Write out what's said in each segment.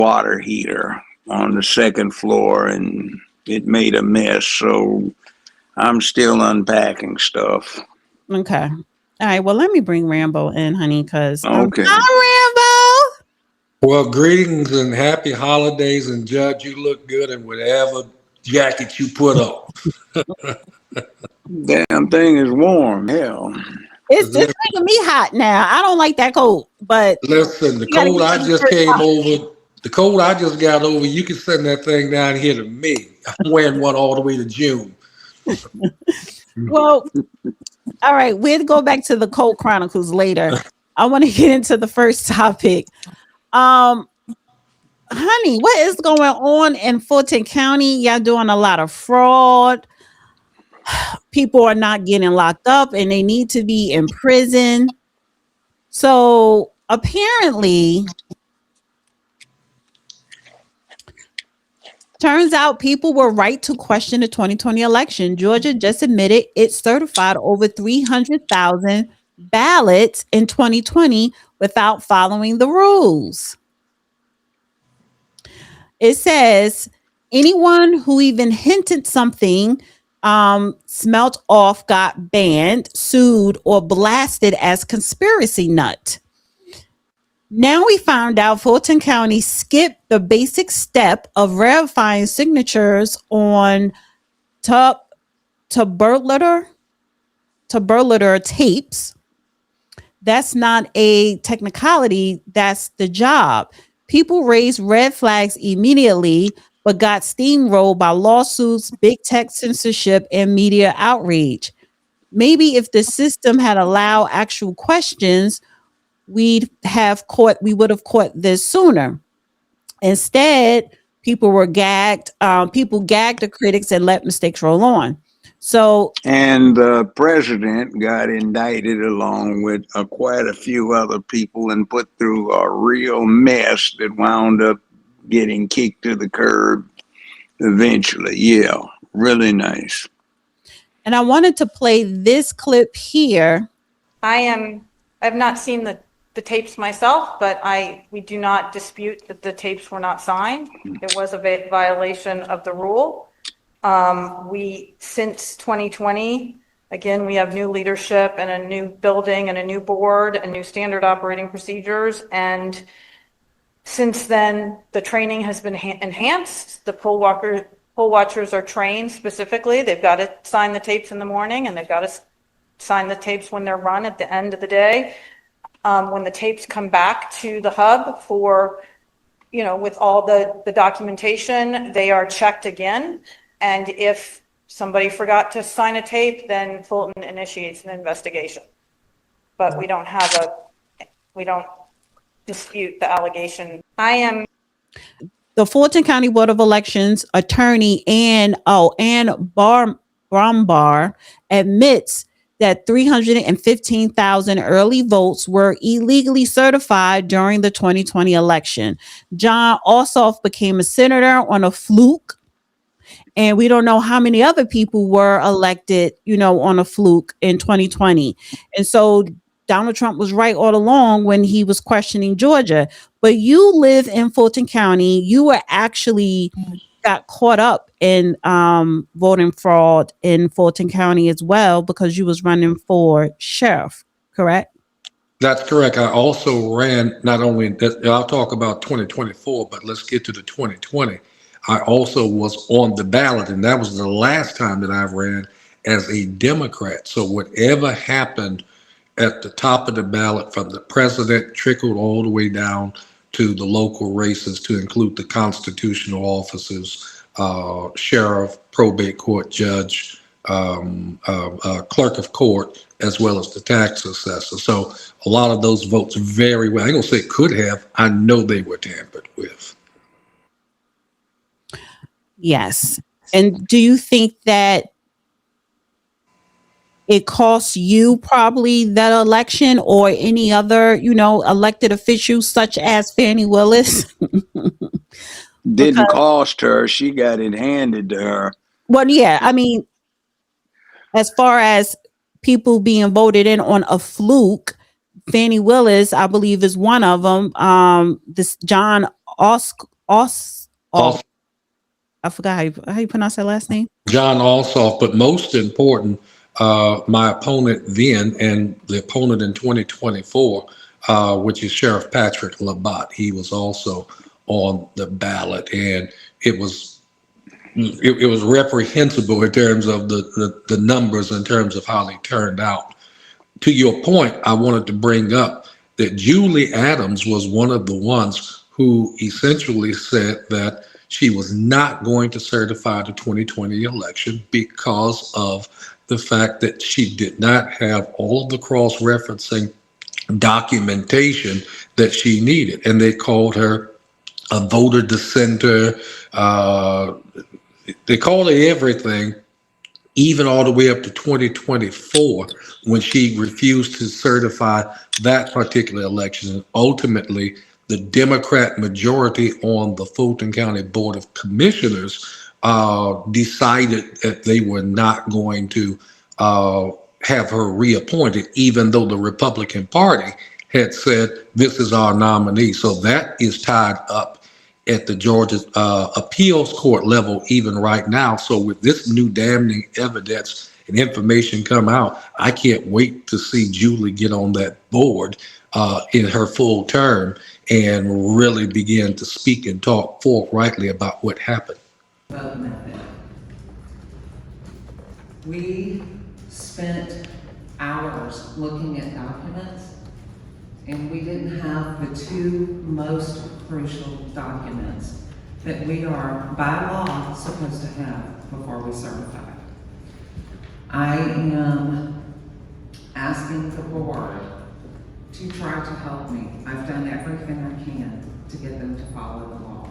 water heater on the second floor, and it made a mess. So I'm still unpacking stuff. Okay. All right. Well, let me bring Rambo in, honey, because Okay. hi, Rambo. Well, greetings and happy holidays, and Judge, you look good in whatever jacket you put on. Damn thing is warm. Hell. It's making me hot now. I don't like that coat, but Listen, the you gotta cold get I these just shirts came off. over, the cold I just got over, you can send that thing down here to me. I'm wearing one all the way to June. Well, all right. We'll go back to the Cold Chronicles later. I want to get into the first topic. Honey, what is going on in Fulton County? Y'all doing a lot of fraud. People are not getting locked up and they need to be in prison. So apparently, turns out people were right to question the 2020 election. Georgia just admitted it certified over 300,000 ballots in 2020 without following the rules. It says anyone who even hinted something smelt off, got banned, sued, or blasted as conspiracy nut. Now we found out Fulton County skipped the basic step of verifying signatures on tabulator tapes. That's not a technicality, that's the job. People raised red flags immediately, but got steamrolled by lawsuits, big tech censorship, and media outreach. Maybe if the system had allowed actual questions, we would have caught this sooner. Instead, people were gagged. People gagged the critics and let mistakes roll on. So, And the president got indicted along with quite a few other people and put through a real mess that wound up getting kicked to the curb eventually. Yeah, really nice. and I wanted to play this clip here. I've not seen the tapes myself, but we do not dispute that the tapes were not signed. It was a violation of the rule. Since 2020, again, we have new leadership and a new building and a new board and new standard operating procedures. And since then, the training has been enhanced. The poll watchers are trained specifically. They've got to sign the tapes in the morning and they've got to sign the tapes when they're run at the end of the day. When the tapes come back to the hub for, with all the documentation, they are checked again. And if somebody forgot to sign a tape, then Fulton initiates an investigation. But we don't dispute the allegation. The Fulton County Board of Elections attorney Ann Brombar admits that 315,000 early votes were illegally certified during the 2020 election. John Ossoff became a senator on a fluke. And we don't know how many other people were elected, on a fluke in 2020. And so Donald Trump was right all along when he was questioning Georgia. But you live in Fulton County. You were actually got caught up in voting fraud in Fulton County as well because you was running for sheriff, correct? That's correct. I also ran not only that, I'll talk about 2024, but let's get to the 2020. I also was on the ballot, and that was the last time that I ran as a Democrat. So whatever happened at the top of the ballot from the president trickled all the way down to the local races to include the constitutional officers, sheriff, probate court judge, clerk of court, as well as the tax assessor. So a lot of those votes very well, I ain't gonna say could have, I know they were tampered with. Yes. And do you think that it costs you probably that election or any other, elected officials such as Fannie Willis? Didn't cost her. She got it handed to her. Well, yeah. I mean, as far as people being voted in on a fluke, Fannie Willis, I believe, is one of them. This John Also, I forgot how you pronounce that last name. John Ossoff, but most important, my opponent then and the opponent in 2024, which is Sheriff Patrick Labatt. He was also on the ballot, and it was reprehensible in terms of the numbers, in terms of how they turned out. To your point, I wanted to bring up that Julie Adams was one of the ones who essentially said that she was not going to certify the 2020 election because of the fact that she did not have all of the cross-referencing documentation that she needed. And they called her a voter dissenter. They called her everything, even all the way up to 2024, when she refused to certify that particular election. And ultimately, the Democrat majority on the Fulton County Board of Commissioners decided that they were not going to have her reappointed, even though the Republican Party had said, this is our nominee. So that is tied up at the Georgia appeals court level even right now. So with this new damning evidence and information come out, I can't wait to see Julie get on that board in her full term and really begin to speak and talk forthrightly about what happened. Vote method. We spent hours looking at documents, and we didn't have the two most crucial documents that we are by law supposed to have before we certify. I am asking the board to try to help me. I've done everything I can to get them to follow the law.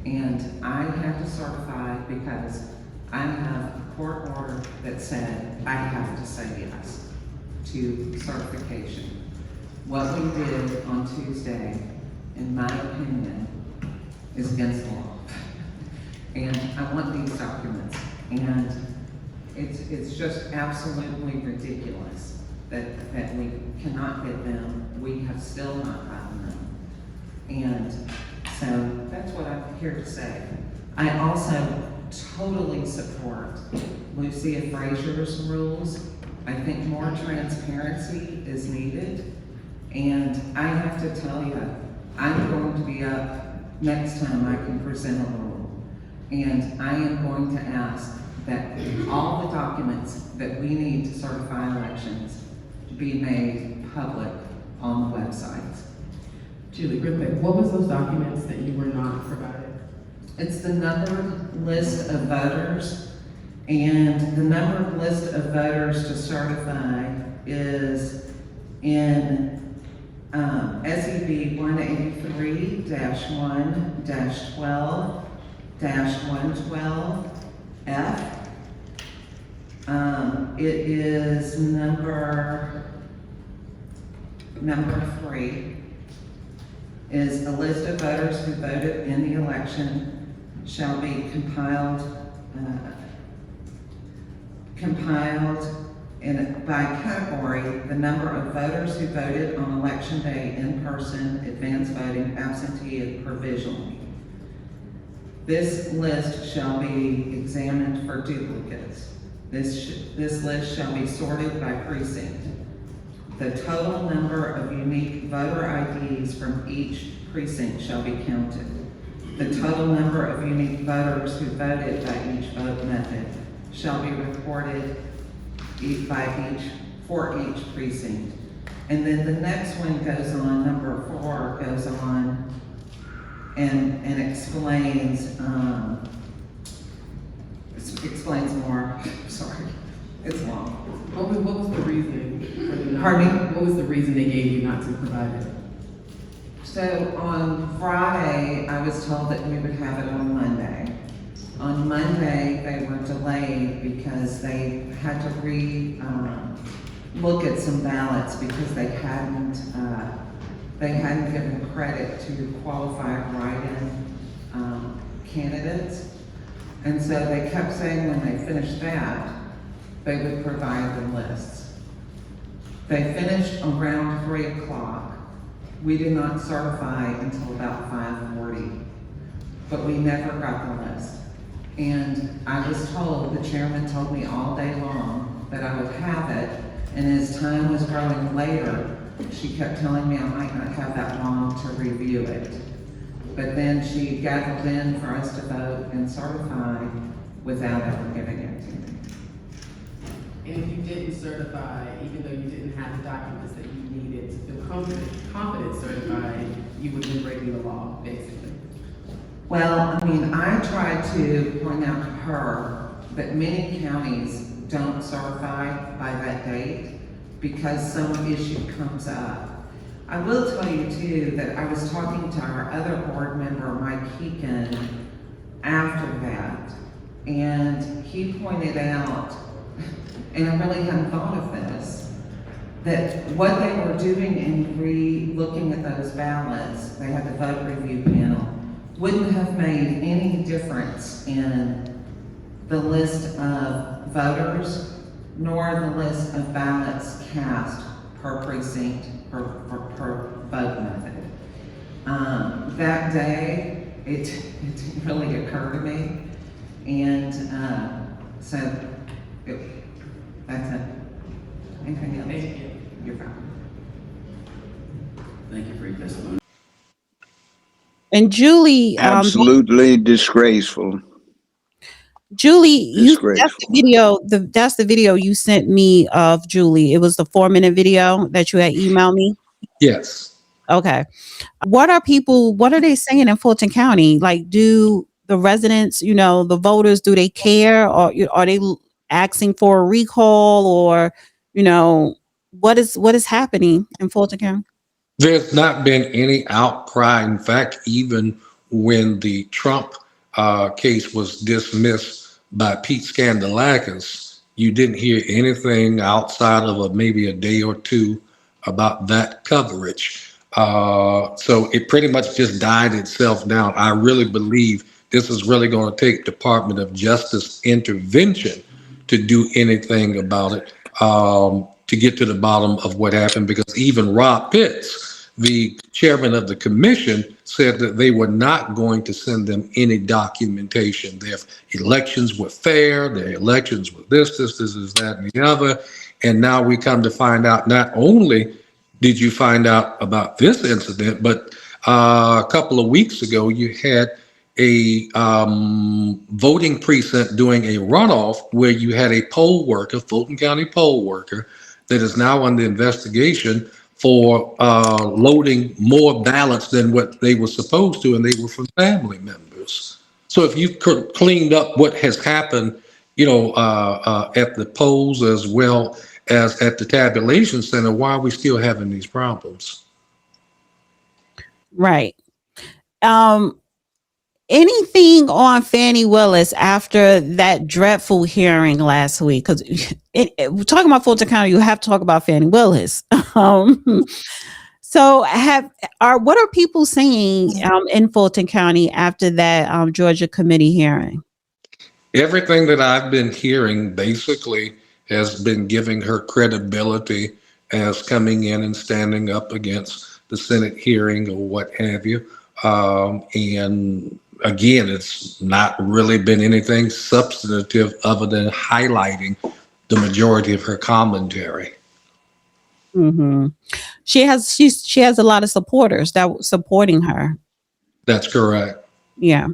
And I had to certify because I have a court order that said I have to say yes to certification. What we did on Tuesday, in my opinion, is against the law. And I want these documents. And it's just absolutely ridiculous that we cannot get them. We have still not gotten them. And so that's what I'm here to say. I also totally support Lucia Frazier's rules. I think more transparency is needed. And I have to tell you, I'm going to be up next time I can present a rule. And I am going to ask that all the documents that we need to certify elections be made public on the websites. Julie, real quick, what was those documents that you were not provided? It's the numbered list of voters, and the numbered list of voters to certify is in SEB 183-1-12-112F. It is number 3 is a list of voters who voted in the election shall be compiled by category, the number of voters who voted on election day in person, advance voting, absentee, and provisionally. This list shall be examined for duplicates. This list shall be sorted by precinct. The total number of unique voter IDs from each precinct shall be counted. The total number of unique voters who voted by each vote method shall be reported for each precinct. And then the next one goes on, number 4 goes on and explains more. Sorry, it's long. What was the reason for the Pardon me? What was the reason they gave you not to provide it? So on Friday, I was told that we would have it on Monday. On Monday, they were delayed because they had to look at some ballots because they hadn't given credit to qualified write-in candidates. And so they kept saying when they finished that, they would provide the lists. They finished around 3 o'clock. We did not certify until about 5:40, but we never got the list. And I was told, the chairman told me all day long that I would have it, and as time was growing later, she kept telling me I might not have that long to review it. But then she gaveled in for us to vote and certify without ever giving it to me. And if you didn't certify, even though you didn't have the documents that you needed to feel confident certifying, you would have been breaking the law, basically. Well, I mean, I tried to point out to her that many counties don't certify by that date because some issue comes up. I will tell you too that I was talking to our other board member, Mike Heekin, after that, and he pointed out, and I really hadn't thought of this, that what they were doing in re-looking at those ballots, they had the vote review panel, wouldn't have made any difference in the list of voters, nor the list of ballots cast per precinct, per vote method. That day, it didn't really occur to me, and so that's it. Anything else? Thank you. You're fine. Thank you for your testimony. And Julie, Absolutely disgraceful. Julie, that's the Disgraceful. video. That's the video you sent me of Julie. It was the 4-minute video that you had emailed me. Yes. Okay. What are they saying in Fulton County? Like, do the residents, the voters, do they care, or are they asking for a recall, or, what is happening in Fulton County? There's not been any outcry. In fact, even when the Trump case was dismissed by Pete Scandalakis, you didn't hear anything outside of maybe a day or two about that coverage. So it pretty much just died itself down. I really believe this is really going to take Department of Justice intervention to do anything about it, to get to the bottom of what happened, because even Rob Pitts, the chairman of the commission, said that they were not going to send them any documentation. Their elections were fair, their elections were this, that, and the other. And now we come to find out, not only did you find out about this incident, but a couple of weeks ago, you had a voting precinct doing a runoff where you had a poll worker, Fulton County poll worker, that is now under investigation for loading more ballots than what they were supposed to, and they were from family members. So if you've cleaned up what has happened, at the polls as well as at the tabulation center, why are we still having these problems? Right. Anything on Fannie Willis after that dreadful hearing last week? Because we're talking about Fulton County, you have to talk about Fannie Willis. So what are people saying in Fulton County after that Georgia committee hearing? Everything that I've been hearing basically has been giving her credibility as coming in and standing up against the Senate hearing or what have you. And again, it's not really been anything substantive other than highlighting the majority of her commentary. Mm-hmm. She has a lot of supporters that were supporting her. That's correct. Yeah.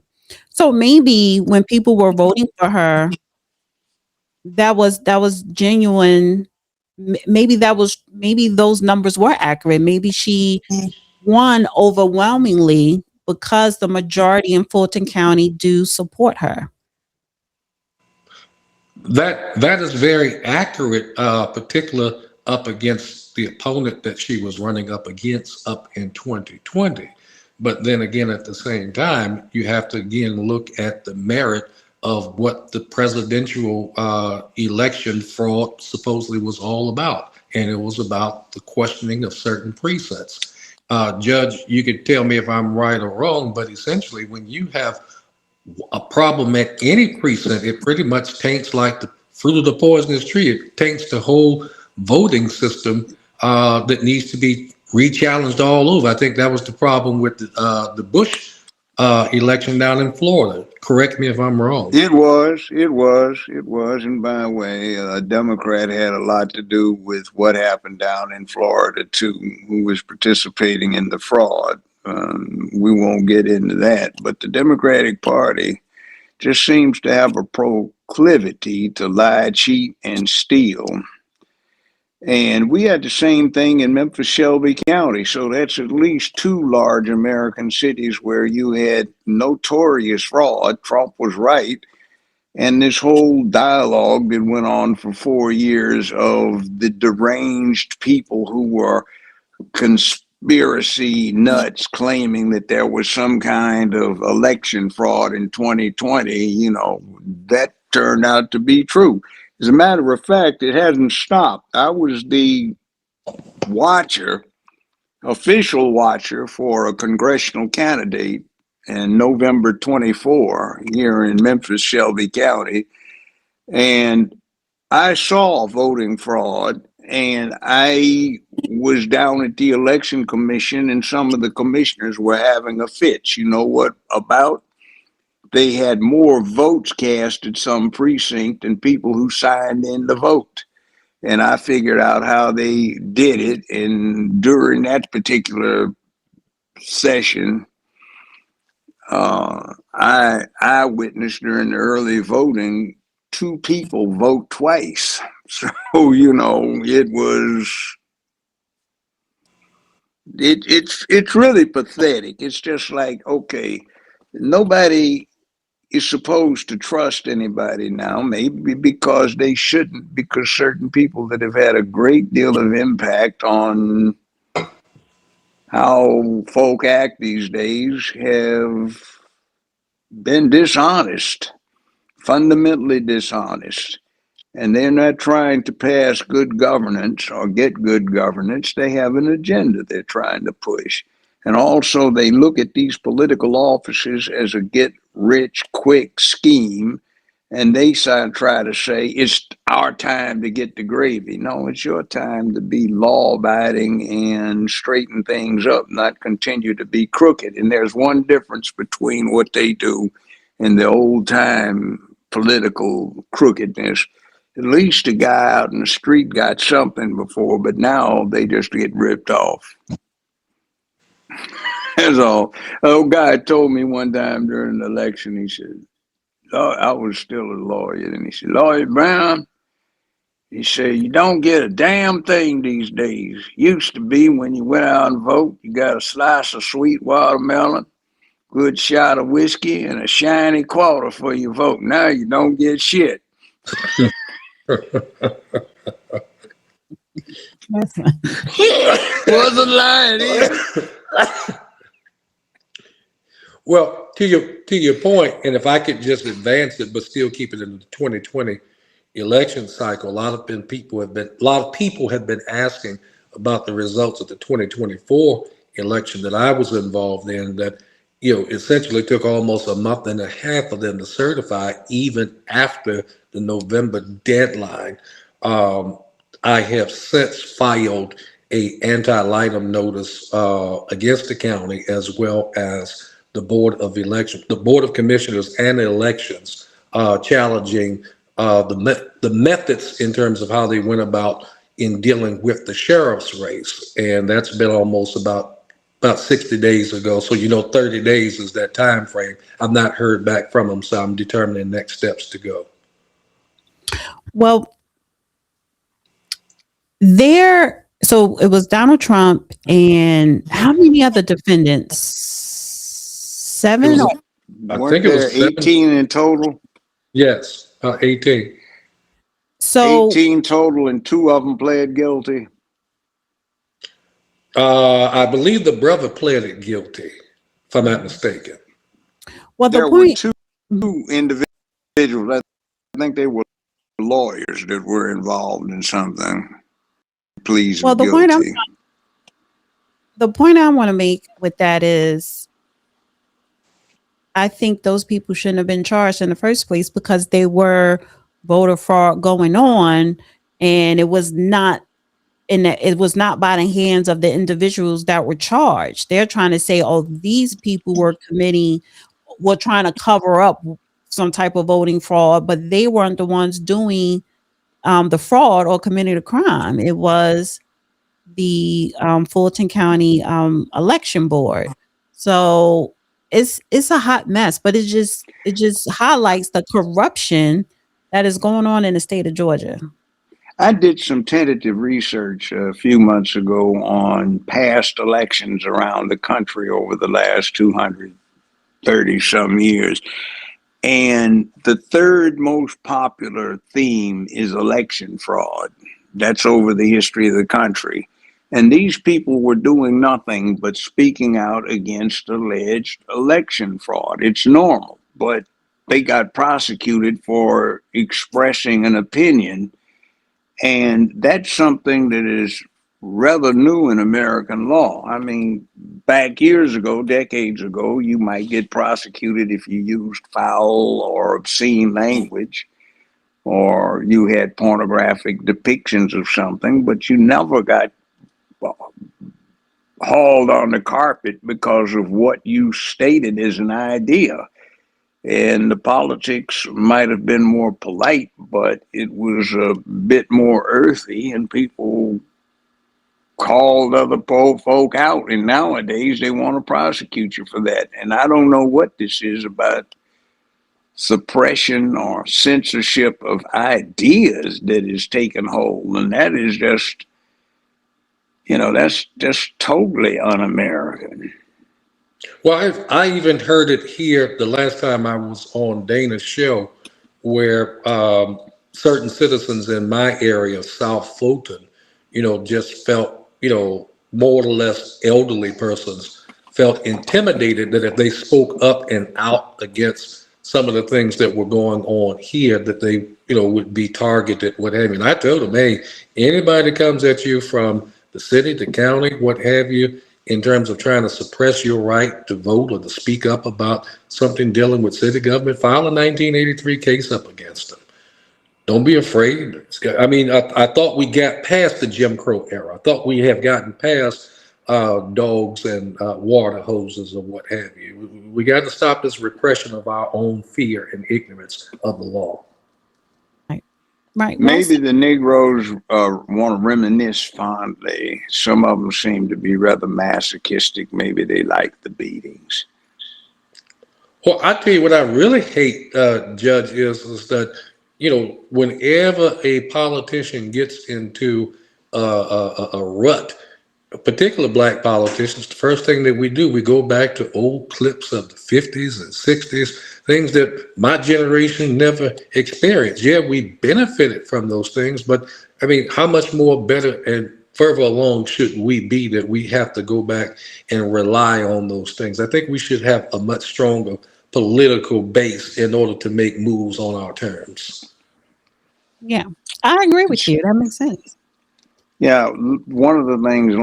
So maybe when people were voting for her, that was genuine. Maybe those numbers were accurate. Maybe she won overwhelmingly because the majority in Fulton County do support her. That is very accurate, particular up against the opponent that she was running up against up in 2020. But then again, at the same time, you have to again look at the merit of what the presidential election fraud supposedly was all about. And it was about the questioning of certain precincts. Judge, you could tell me if I'm right or wrong, but essentially when you have a problem at any precinct, it pretty much taints, like the fruit of the poisonous tree. It taints the whole voting system that needs to be re-challenged all over. I think that was the problem with the Bush election down in Florida. Correct me if I'm wrong. It was. And by the way, a Democrat had a lot to do with what happened down in Florida too, who was participating in the fraud. We won't get into that, but the Democratic Party just seems to have a proclivity to lie, cheat, and steal. And we had the same thing in Memphis, Shelby County. So that's at least two large American cities where you had notorious fraud. Trump was right. And this whole dialogue that went on for 4 years of the deranged people who were conspiracy nuts claiming that there was some kind of election fraud in 2020, that turned out to be true. As a matter of fact, it hasn't stopped. I was the official watcher for a congressional candidate in November 24 here in Memphis, Shelby County. And I saw voting fraud, and I was down at the election commission, and some of the commissioners were having a fit. You know what about? They had more votes cast at some precinct than people who signed in to vote. And I figured out how they did it. And during that particular session, I witnessed during the early voting 2 people vote twice. So, it's really pathetic. It's just like, okay, nobody is supposed to trust anybody now, maybe because they shouldn't, because certain people that have had a great deal of impact on how folk act these days have been dishonest, fundamentally dishonest. And they're not trying to pass good governance or get good governance. They have an agenda they're trying to push. And also they look at these political offices as a get rich quick scheme. And they try to say, it's our time to get the gravy. No, it's your time to be law abiding and straighten things up, not continue to be crooked. And there's one difference between what they do and the old time political crookedness. At least the guy out in the street got something before, but now they just get ripped off. That's all. A guy told me one time during the election, he said, I was still a lawyer, and he said, Lawyer Brown, he said, you don't get a damn thing these days. Used to be when you went out and vote, you got a slice of sweet watermelon, good shot of whiskey, and a shiny quarter for your vote. Now you don't get shit. Wasn't lying either. Well, to your point, and if I could just advance it, but still keep it in the 2020 election cycle, a lot of people have been asking about the results of the 2024 election that I was involved in. That essentially took almost a month and a half for them to certify, even after the November deadline. I have since filed a anti-litem notice against the county, as well as the Board of Commissioners and Elections, challenging the methods in terms of how they went about in dealing with the sheriff's race. And that's been almost about 60 days ago. So 30 days is that time frame. I've not heard back from them, so I'm determining next steps to go. Well, so it was Donald Trump and how many other defendants? 7? I think it was 18 in total. Yes, 18. So 18 total, and 2 of them pled guilty. I believe the brother pled it guilty, if I'm not mistaken. Well, there were 2 individuals. I think they were lawyers that were involved in something. Please, well, guilty. The point I want to make with that is, I think those people shouldn't have been charged in the first place because they were voter fraud going on, and it was not and that it was not by the hands of the individuals that were charged. They're trying to say, oh, these people were trying to cover up some type of voting fraud, but they weren't the ones doing the fraud or committing a crime. It was the Fulton County election board. So it's a hot mess, but it just highlights the corruption that is going on in the state of Georgia. I did some tentative research a few months ago on past elections around the country over the last 230 some years. And the third most popular theme is election fraud. That's over the history of the country. And these people were doing nothing but speaking out against alleged election fraud. It's normal, but they got prosecuted for expressing an opinion. And that's something that is rather new in American law. I mean, back years ago, decades ago, you might get prosecuted if you used foul or obscene language, or you had pornographic depictions of something, but you never got hauled on the carpet because of what you stated as an idea. And the politics might have been more polite, but it was a bit more earthy, and people called other folk out. And nowadays they want to prosecute you for that. And I don't know what this is about suppression or censorship of ideas that is taking hold. And that is just, that's just totally un-American. Well, I even heard it here the last time I was on Dana's show, where certain citizens in my area, South Fulton, just felt, more or less elderly persons felt intimidated that if they spoke up and out against some of the things that were going on here, that they, would be targeted, what have you. And I told them, hey, anybody that comes at you from the city, the county, what have you, in terms of trying to suppress your right to vote or to speak up about something dealing with city government, file a 1983 case up against them. Don't be afraid. I mean, I thought we got past the Jim Crow era. I thought we have gotten past dogs and water hoses or what have you. We got to stop this repression of our own fear and ignorance of the law. Right. Maybe the Negroes want to reminisce fondly. Some of them seem to be rather masochistic. Maybe they like the beatings. Well, I tell you what I really hate, Judge, is that, whenever a politician gets into a rut, particular black politicians, the first thing that we do, we go back to old clips of the 50s and 60s, things that my generation never experienced. Yeah, we benefited from those things, but I mean, how much more better and further along should we be that we have to go back and rely on those things? I think we should have a much stronger political base in order to make moves on our terms. Yeah, I agree with you. That makes sense. Yeah, one of the things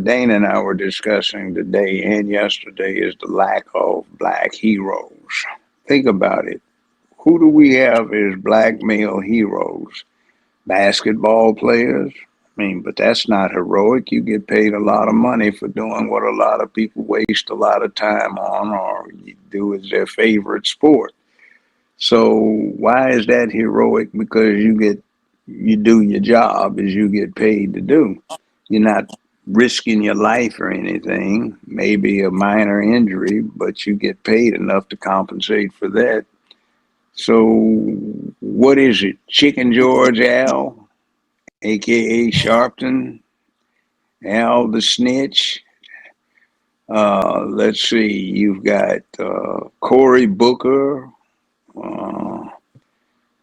Dana and I were discussing today and yesterday is the lack of black heroes. Think about it. Who do we have as black male heroes? Basketball players? I mean, but that's not heroic. You get paid a lot of money for doing what a lot of people waste a lot of time on or do as their favorite sport. So why is that heroic? Because you do your job as you get paid to do. You're not risking your life or anything, maybe a minor injury, but you get paid enough to compensate for that. So what is it? Chicken George Al, aka Sharpton, Al the Snitch. Let's see, you've got Cory Booker.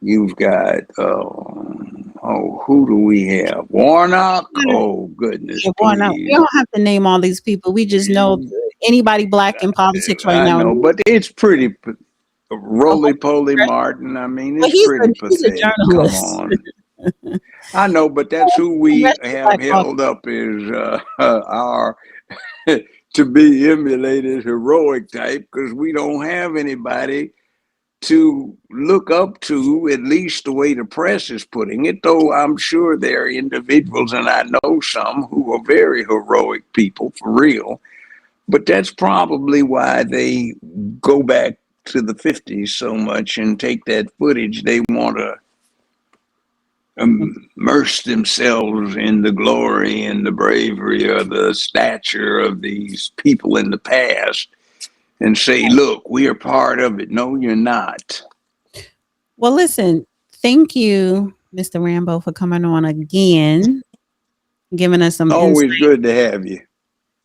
You've got who do we have? Warnock. Oh goodness! Warnock. We don't have to name all these people. We just know anybody black in politics right now. I know, but it's pretty roly-poly Martin. I mean, it's pretty pathetic. Come on. I know, but that's who we have held up as our to be emulated heroic type, because we don't have anybody to look up to, at least the way the press is putting it, though I'm sure there are individuals, and I know some, who are very heroic people for real. But that's probably why they go back to the 50s so much and take that footage. They want to immerse themselves in the glory and the bravery or the stature of these people in the past and say, look, we are part of it. No, you're not. Well, listen, thank you, Mr. Rambo, for coming on again, giving us some Always insight. good to have you.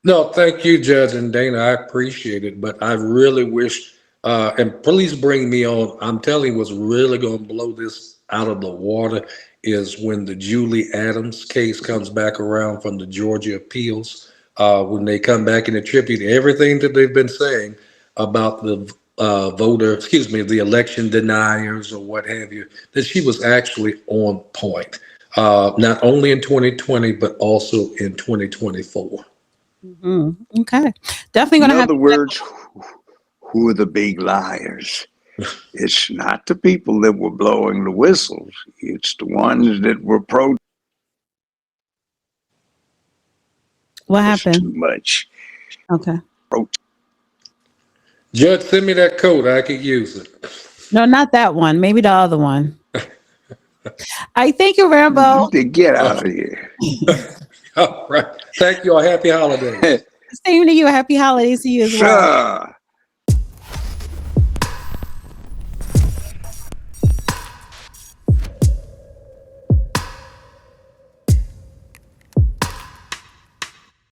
No, thank you, Judge and Dana. I appreciate it, but I really wish, and please bring me on. I'm telling you, what's really going to blow this out of the water is when the Julie Adams case comes back around from the Georgia appeals. When they come back and attribute everything that they've been saying about the the election deniers or what have you, that she was actually on point, not only in 2020, but also in 2024. Okay. Definitely going In to have other words, who are the big liars? It's not the people that were blowing the whistles. It's the ones that were protesting what too happened. much. Okay. Judge, send me that code. I could use it. No, not that one. Maybe the other one. I thank you, Rambo. To get out of here. All right. Thank you. A happy holiday. Same to you. Happy holidays to you as well. Sure.